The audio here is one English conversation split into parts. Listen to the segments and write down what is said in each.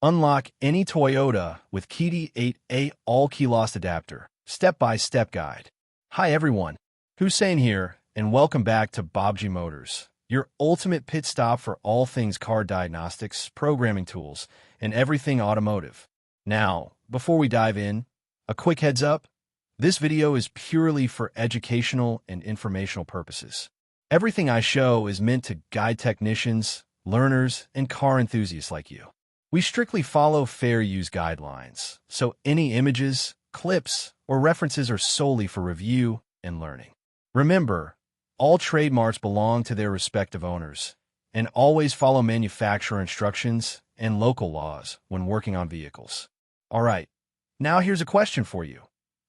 Unlock any Toyota with KEYDIY 8A All-Key-Lost adapter. Step-by-step guide. Hi everyone, Hussain here, and welcome back to Baabji Motors, your ultimate pit stop for all things car diagnostics, programming tools, and everything automotive. Now, before we dive in, a quick heads up. This video is purely for educational and informational purposes. Everything I show is meant to guide technicians, learners, and car enthusiasts like you. We strictly follow fair use guidelines, so any images, clips, or references are solely for review and learning. Remember, all trademarks belong to their respective owners, and always follow manufacturer instructions and local laws when working on vehicles. Alright, now here's a question for you.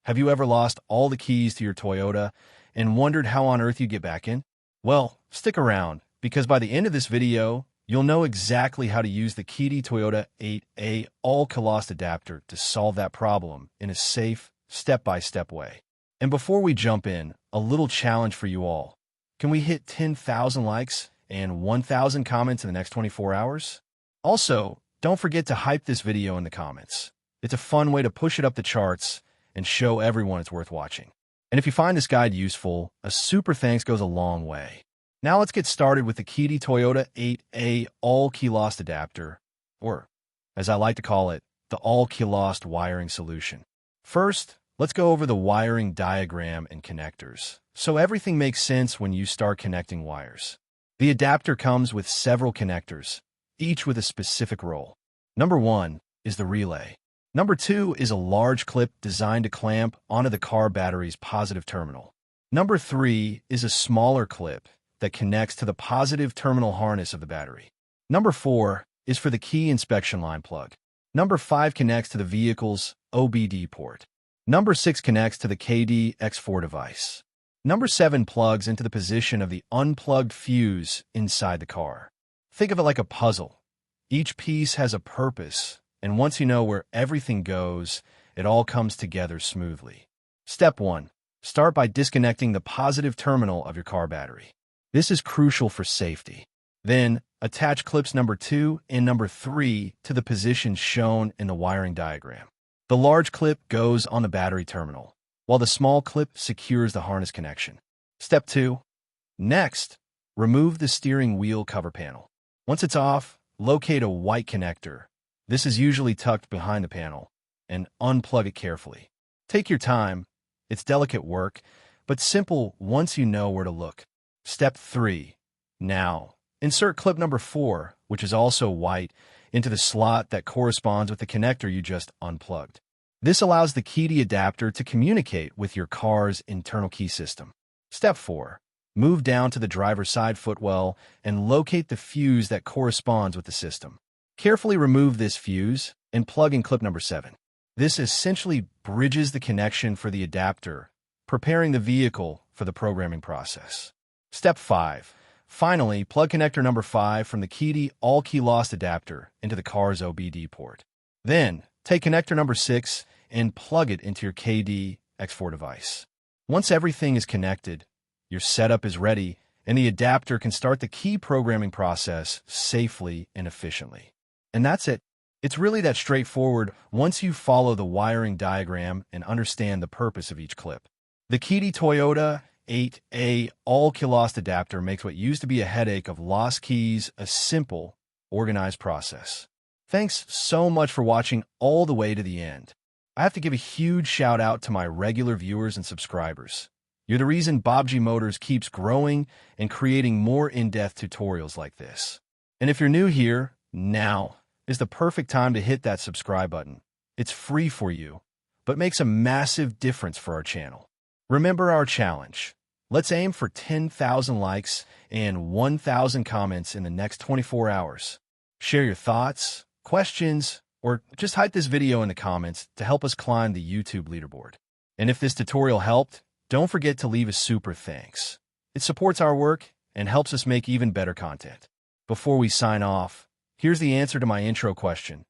Have you ever lost all the keys to your Toyota and wondered how on earth you get back in? Well, stick around, because by the end of this video, you'll know exactly how to use the KEYDIY Toyota 8A All-Key-Lost adapter to solve that problem in a safe, step-by-step way. And before we jump in, a little challenge for you all. Can we hit 10,000 likes and 1,000 comments in the next 24 hours? Also, don't forget to hype this video in the comments. It's a fun way to push it up the charts and show everyone it's worth watching. And if you find this guide useful, a super thanks goes a long way. Now let's get started with the KEYDIY Toyota 8A All-Key-Lost adapter, or, as I like to call it, the All-Key-Lost wiring solution. First, let's go over the wiring diagram and connectors, so everything makes sense when you start connecting wires. The adapter comes with several connectors, each with a specific role. Number 1 is the relay. Number 2 is a large clip designed to clamp onto the car battery's positive terminal. Number 3 is a smaller clip that connects to the positive terminal harness of the battery. Number 4 is for the key inspection line plug. Number 5 connects to the vehicle's OBD port. Number 6 connects to the KEYDIY X4 device. Number 7 plugs into the position of the unplugged fuse inside the car. Think of it like a puzzle. Each piece has a purpose, and once you know where everything goes, it all comes together smoothly. Step 1. Start by disconnecting the positive terminal of your car battery. This is crucial for safety. Then, attach clips number 2 and number 3 to the positions shown in the wiring diagram. The large clip goes on the battery terminal, while the small clip secures the harness connection. Step 2. Next, remove the steering wheel cover panel. Once it's off, locate a white connector. This is usually tucked behind the panel, and unplug it carefully. Take your time. It's delicate work, but simple once you know where to look. Step 3. Now, insert clip number 4, which is also white, into the slot that corresponds with the connector you just unplugged. This allows the KEYDIY adapter to communicate with your car's internal key system. Step 4. Move down to the driver's side footwell and locate the fuse that corresponds with the system. Carefully remove this fuse and plug in clip number 7. This essentially bridges the connection for the adapter, preparing the vehicle for the programming process. Step 5. Finally, plug connector number 5 from the KEYDIY All-Key-Lost adapter into the car's OBD port. Then, take connector number 6 and plug it into your KEYDIY X4 device. Once everything is connected, your setup is ready, and the adapter can start the key programming process safely and efficiently. And that's it. It's really that straightforward once you follow the wiring diagram and understand the purpose of each clip. The KEYDIY Toyota 8A All-Key-Lost adapter makes what used to be a headache of lost keys a simple, organized process. Thanks so much for watching all the way to the end. I have to give a huge shout out to my regular viewers and subscribers. You're the reason Baabji Motors keeps growing and creating more in-depth tutorials like this. And if you're new here, now is the perfect time to hit that subscribe button. It's free for you, but makes a massive difference for our channel. Remember our challenge. Let's aim for 10,000 likes and 1,000 comments in the next 24 hours. Share your thoughts, questions, or just hype this video in the comments to help us climb the YouTube leaderboard. And if this tutorial helped, don't forget to leave a super thanks. It supports our work and helps us make even better content. Before we sign off, here's the answer to my intro question.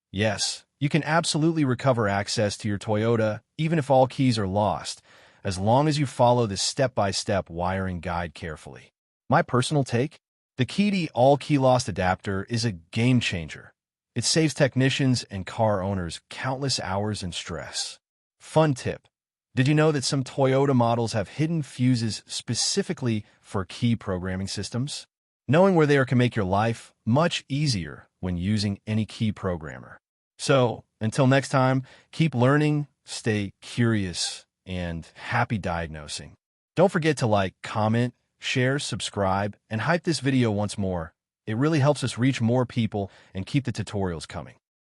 Yes, you can absolutely recover access to your Toyota even if all keys are lost, as long as you follow this step-by-step wiring guide carefully. My personal take? The KEYDIY All-Key-Lost adapter is a game changer. It saves technicians and car owners countless hours and stress. Fun tip. Did you know that some Toyota models have hidden fuses specifically for key programming systems? Knowing where they are can make your life much easier when using any key programmer. So, until next time, keep learning, stay curious, and happy diagnosing. Don't forget to like, comment, share, subscribe, and hype this video once more. It really helps us reach more people and keep the tutorials coming.